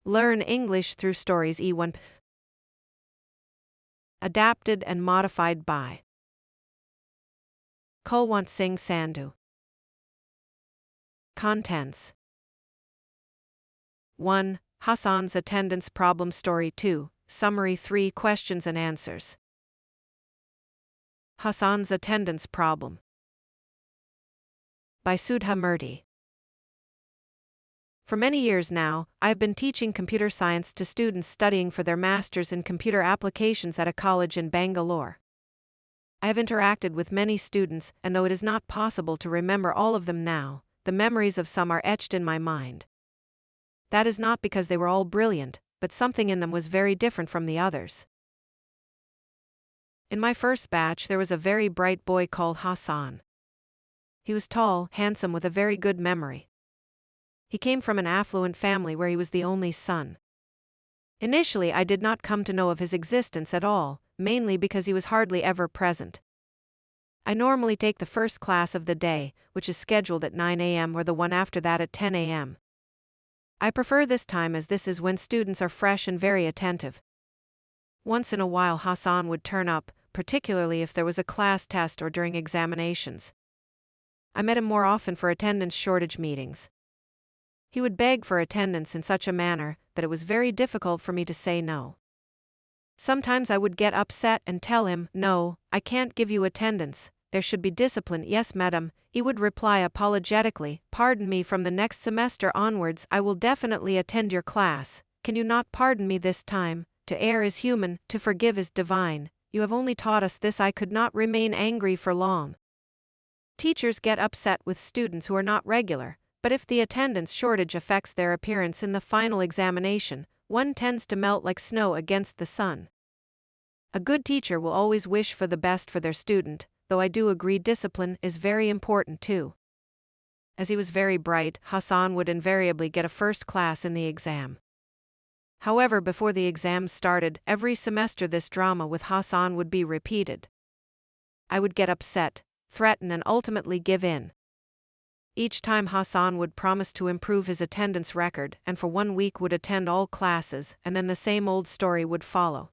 Learn English through stories E1. Adapted and modified by Kulwant Singh Sandhu. Contents 1. Hassan's attendance problem. Story 2. Summary. 3 questions and answers. Hassan's attendance problem by Sudha Murthy. For many years now, I have been teaching computer science to students studying for their masters in computer applications at a college in Bangalore. I have interacted with many students, and though it is not possible to remember all of them now, the memories of some are etched in my mind. That is not because they were all brilliant, but something in them was very different from the others. In my first batch there was a very bright boy called Hassan. He was tall, handsome, with a very good memory. He came from an affluent family where he was the only son. Initially I did not come to know of his existence at all, mainly because he was hardly ever present. I normally take the first class of the day, which is scheduled at 9 a.m. or the one after that at 10 a.m. I prefer this time as this is when students are fresh and very attentive. Once in a while Hassan would turn up, particularly if there was a class test or during examinations. I met him more often for attendance shortage meetings. He would beg for attendance in such a manner that it was very difficult for me to say no. Sometimes I would get upset and tell him, "No, I can't give you attendance, there should be discipline." "Yes, madam," he would reply apologetically, "pardon me, from the next semester onwards I will definitely attend your class. Can you not pardon me this time? To err is human, to forgive is divine. You have only taught us this." I could not remain angry for long. Teachers get upset with students who are not regular, but if the attendance shortage affects their appearance in the final examination, one tends to melt like snow against the sun. A good teacher will always wish for the best for their student, though I do agree discipline is very important too. As he was very bright, Hassan would invariably get a first class in the exam. However, before the exams started, every semester this drama with Hassan would be repeated. I would get upset, threaten, and ultimately give in. Each time Hassan would promise to improve his attendance record and for 1 week would attend all classes, and then the same old story would follow.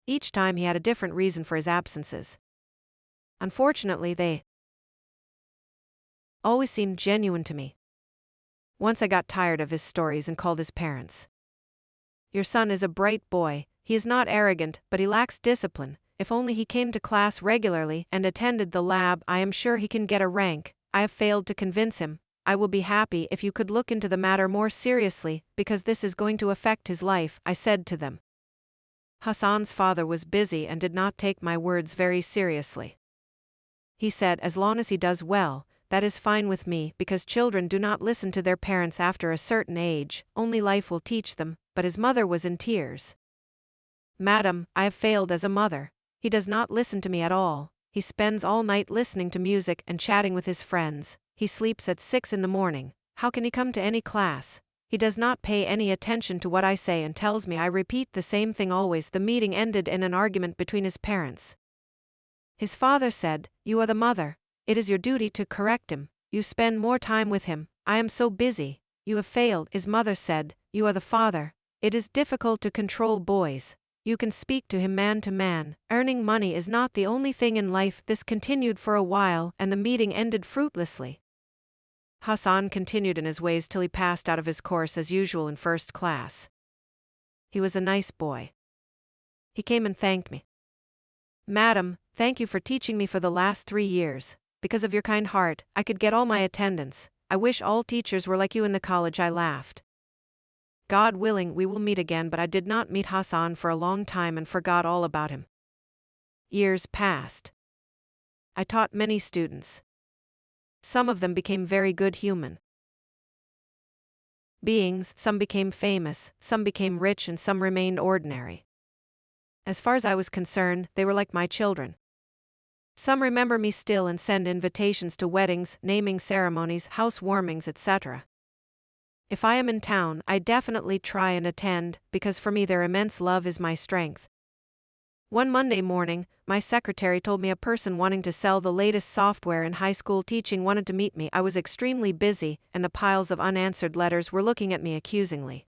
Each time he had a different reason for his absences. Unfortunately, they always seemed genuine to me. Once I got tired of his stories and called his parents. "Your son is a bright boy, he is not arrogant, but he lacks discipline. If only he came to class regularly and attended the lab, I am sure he can get a rank. I have failed to convince him. I will be happy if you could look into the matter more seriously, because this is going to affect his life," I said to them. Hassan's father was busy and did not take my words very seriously. He said, "As long as he does well, that is fine with me, because children do not listen to their parents after a certain age, only life will teach them." But his mother was in tears. "Madam, I have failed as a mother. He does not listen to me at all. He spends all night listening to music and chatting with his friends. He sleeps at 6 in the morning. How can he come to any class? He does not pay any attention to what I say and tells me I repeat the same thing always." The meeting ended in an argument between his parents. His father said, "You are the mother. It is your duty to correct him. You spend more time with him. I am so busy. You have failed." His mother said, "You are the father. It is difficult to control boys. You can speak to him man to man. Earning money is not the only thing in life." This continued for a while, and the meeting ended fruitlessly. Hassan continued in his ways till he passed out of his course as usual in first class. He was a nice boy. He came and thanked me. "Madam, thank you for teaching me for the last 3 years. Because of your kind heart, I could get all my attendance. I wish all teachers were like you in the college." I laughed. God willing, we will meet again, but I did not meet Hassan for a long time and forgot all about him. Years passed. I taught many students. Some of them became very good human beings, some became famous, some became rich, and some remained ordinary. As far as I was concerned, they were like my children. Some remember me still and send invitations to weddings, naming ceremonies, housewarmings, etc. If I am in town, I definitely try and attend, because for me their immense love is my strength. One Monday morning, my secretary told me a person wanting to sell the latest software in high school teaching wanted to meet me. I was extremely busy, and the piles of unanswered letters were looking at me accusingly.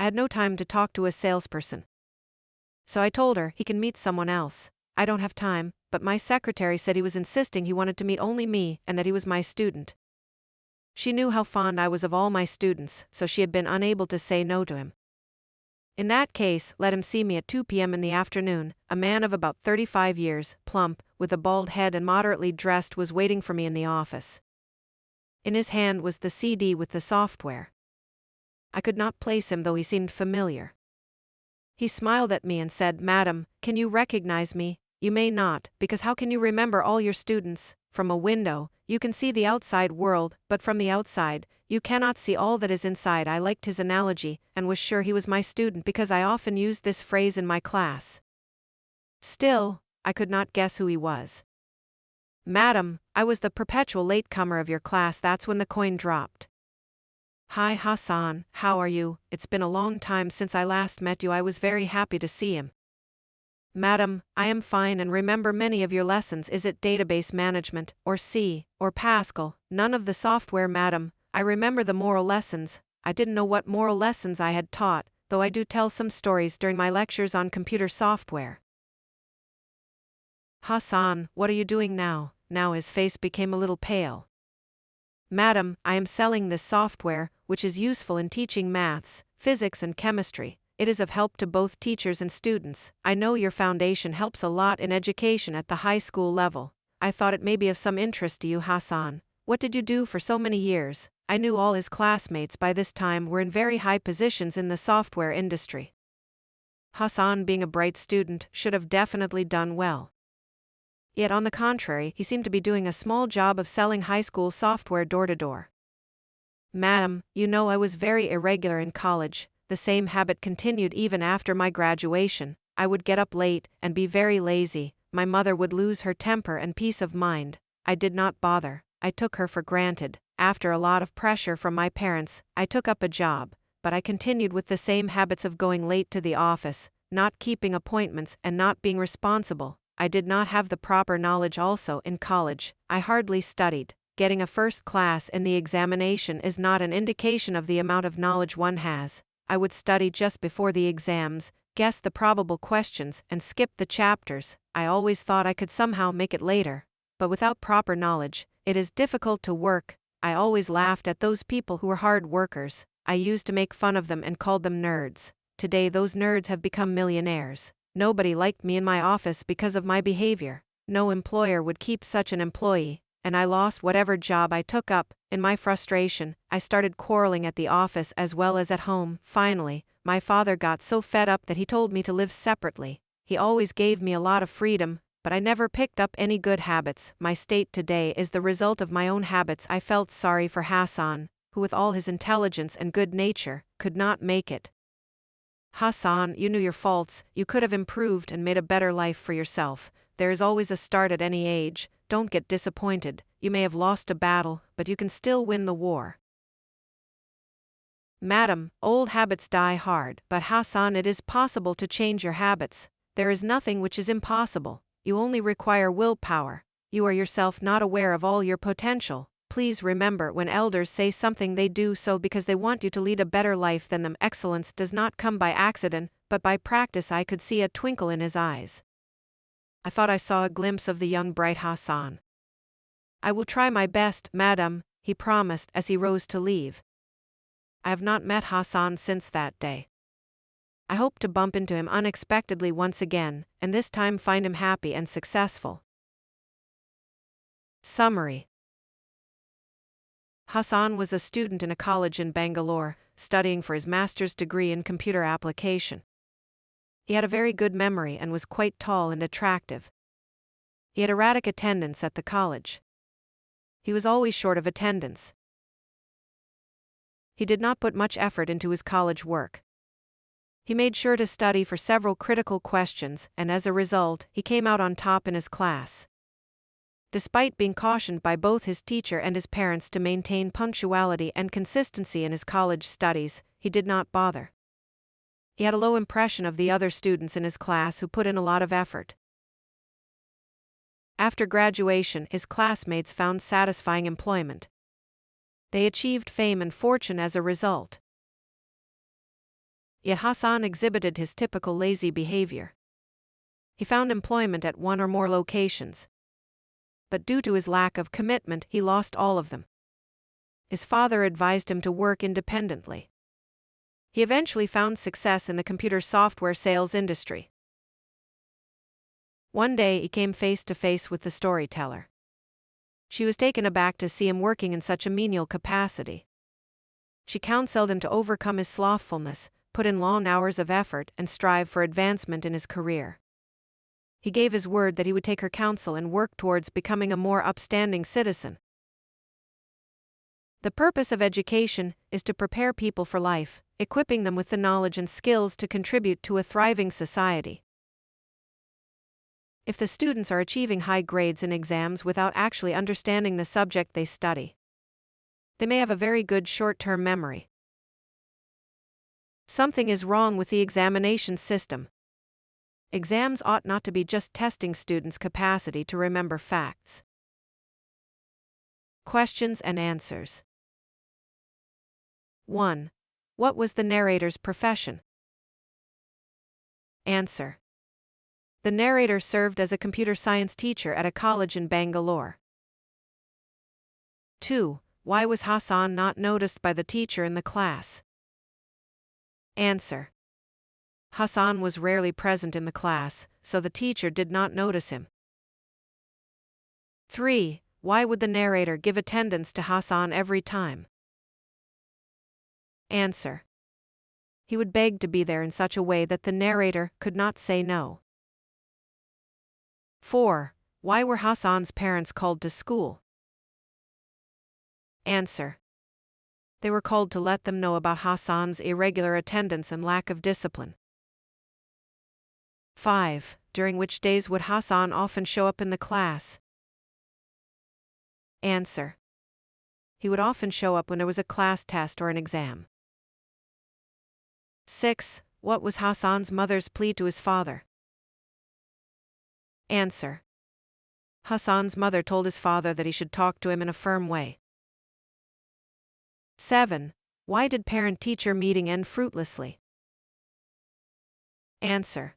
I had no time to talk to a salesperson. So I told her he can meet someone else. I don't have time, but my secretary said he was insisting he wanted to meet only me and that he was my student. She knew how fond I was of all my students, so she had been unable to say no to him. In that case, let him see me at 2 p.m. in the afternoon. A man of about 35 years, plump, with a bald head and moderately dressed, was waiting for me in the office. In his hand was the CD with the software. I could not place him, though he seemed familiar. He smiled at me and said, "Madam, can you recognize me?" "You may not, because how can you remember all your students? From a window, you can see the outside world, but from the outside, you cannot see all that is inside." I liked his analogy, and was sure he was my student because I often used this phrase in my class. Still, I could not guess who he was. "Madam, I was the perpetual latecomer of your class." That's when the coin dropped. "Hi Hassan, how are you? It's been a long time since I last met you." I was very happy to see him. "Madam, I am fine and remember many of your lessons." "Is it database management, or C, or Pascal?" "None of the software, madam. I remember the moral lessons." I didn't know what moral lessons I had taught, though I do tell some stories during my lectures on computer software. "Hassan, what are you doing now?" Now his face became a little pale. "Madam, I am selling this software, which is useful in teaching maths, physics and chemistry. It is of help to both teachers and students. I know your foundation helps a lot in education at the high school level. I thought it may be of some interest to you." "Hassan, what did you do for so many years?" I knew all his classmates by this time were in very high positions in the software industry. Hassan, being a bright student, should have definitely done well. Yet on the contrary, he seemed to be doing a small job of selling high school software door to door. "Madam, you know I was very irregular in college. The same habit continued even after my graduation. I would get up late and be very lazy. My mother would lose her temper and peace of mind. I did not bother. I took her for granted. After a lot of pressure from my parents, I took up a job, but I continued with the same habits of going late to the office, not keeping appointments and not being responsible. I did not have the proper knowledge also in college. I hardly studied. Getting a first class in the examination is not an indication of the amount of knowledge one has. I would study just before the exams, guess the probable questions and skip the chapters. I always thought I could somehow make it later. But without proper knowledge, it is difficult to work. I always laughed at those people who were hard workers. I used to make fun of them and called them nerds. Today those nerds have become millionaires. Nobody liked me in my office because of my behavior. No employer would keep such an employee, and I lost whatever job I took up. In my frustration, I started quarreling at the office as well as at home. Finally, my father got so fed up that he told me to live separately. He always gave me a lot of freedom, but I never picked up any good habits. My state today is the result of my own habits." I felt sorry for Hassan, who with all his intelligence and good nature, could not make it. "Hassan, you knew your faults. You could have improved and made a better life for yourself. There is always a start at any age. Don't get disappointed. You may have lost a battle, but you can still win the war." "Madam, old habits die hard." "But Hassan, it is possible to change your habits. There is nothing which is impossible. You only require willpower. You are yourself not aware of all your potential. Please remember, when elders say something, they do so because they want you to lead a better life than them. Excellence does not come by accident, but by practice." I could see a twinkle in his eyes. I thought I saw a glimpse of the young bright Hassan. "I will try my best, madam," he promised as he rose to leave. I have not met Hassan since that day. I hope to bump into him unexpectedly once again, and this time find him happy and successful. Summary. Hassan was a student in a college in Bangalore, studying for his master's degree in computer application. He had a very good memory and was quite tall and attractive. He had erratic attendance at the college. He was always short of attendance. He did not put much effort into his college work. He made sure to study for several critical questions, and as a result, he came out on top in his class. Despite being cautioned by both his teacher and his parents to maintain punctuality and consistency in his college studies, he did not bother. He had a low impression of the other students in his class who put in a lot of effort. After graduation, his classmates found satisfying employment. They achieved fame and fortune as a result. Yet Hassan exhibited his typical lazy behavior. He found employment at one or more locations, but due to his lack of commitment, he lost all of them. His father advised him to work independently. He eventually found success in the computer software sales industry. One day he came face to face with the storyteller. She was taken aback to see him working in such a menial capacity. She counseled him to overcome his slothfulness, put in long hours of effort, and strive for advancement in his career. He gave his word that he would take her counsel and work towards becoming a more upstanding citizen. The purpose of education is to prepare people for life, equipping them with the knowledge and skills to contribute to a thriving society. If the students are achieving high grades in exams without actually understanding the subject they study, they may have a very good short-term memory. Something is wrong with the examination system. Exams ought not to be just testing students' capacity to remember facts. Questions and answers. 1. What was the narrator's profession? Answer. The narrator served as a computer science teacher at a college in Bangalore. 2. Why was Hassan not noticed by the teacher in the class? Answer. Hassan was rarely present in the class, so the teacher did not notice him. 3. Why would the narrator give attendance to Hassan every time? Answer. He would beg to be there in such a way that the narrator could not say no. 4. Why were Hassan's parents called to school? Answer. They were called to let them know about Hassan's irregular attendance and lack of discipline. 5. During which days would Hassan often show up in the class? Answer. He would often show up when there was a class test or an exam. 6. What was Hassan's mother's plea to his father? Answer. Hassan's mother told his father that he should talk to him in a firm way. 7. Why did parent-teacher meeting end fruitlessly? Answer.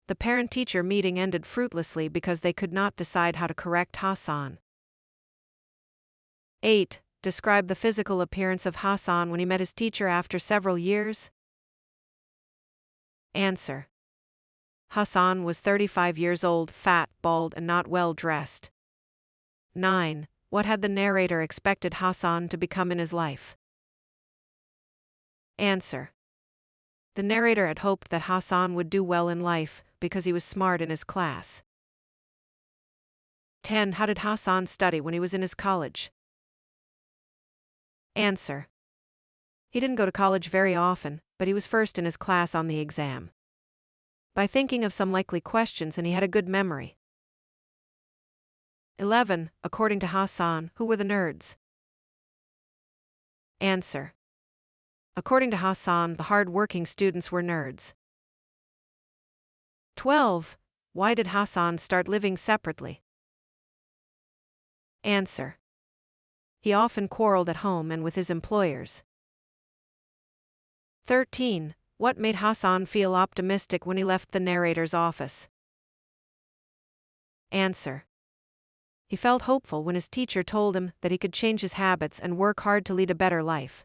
The parent-teacher meeting ended fruitlessly because they could not decide how to correct Hassan. 8. Describe the physical appearance of Hassan when he met his teacher after several years. Answer. Hassan was 35 years old, fat, bald, and not well dressed. 9. What had the narrator expected Hassan to become in his life? Answer. The narrator had hoped that Hassan would do well in life, because he was smart in his class. 10. How did Hassan study when he was in his college? Answer. He didn't go to college very often, but he was first in his class on the exam. By thinking of some likely questions, and he had a good memory. 11. According to Hassan, who were the nerds? Answer. According to Hassan, the hard-working students were nerds. 12. Why did Hassan start living separately? Answer. He often quarreled at home and with his employers. 13. What made Hassan feel optimistic when he left the narrator's office? Answer. He felt hopeful when his teacher told him that he could change his habits and work hard to lead a better life.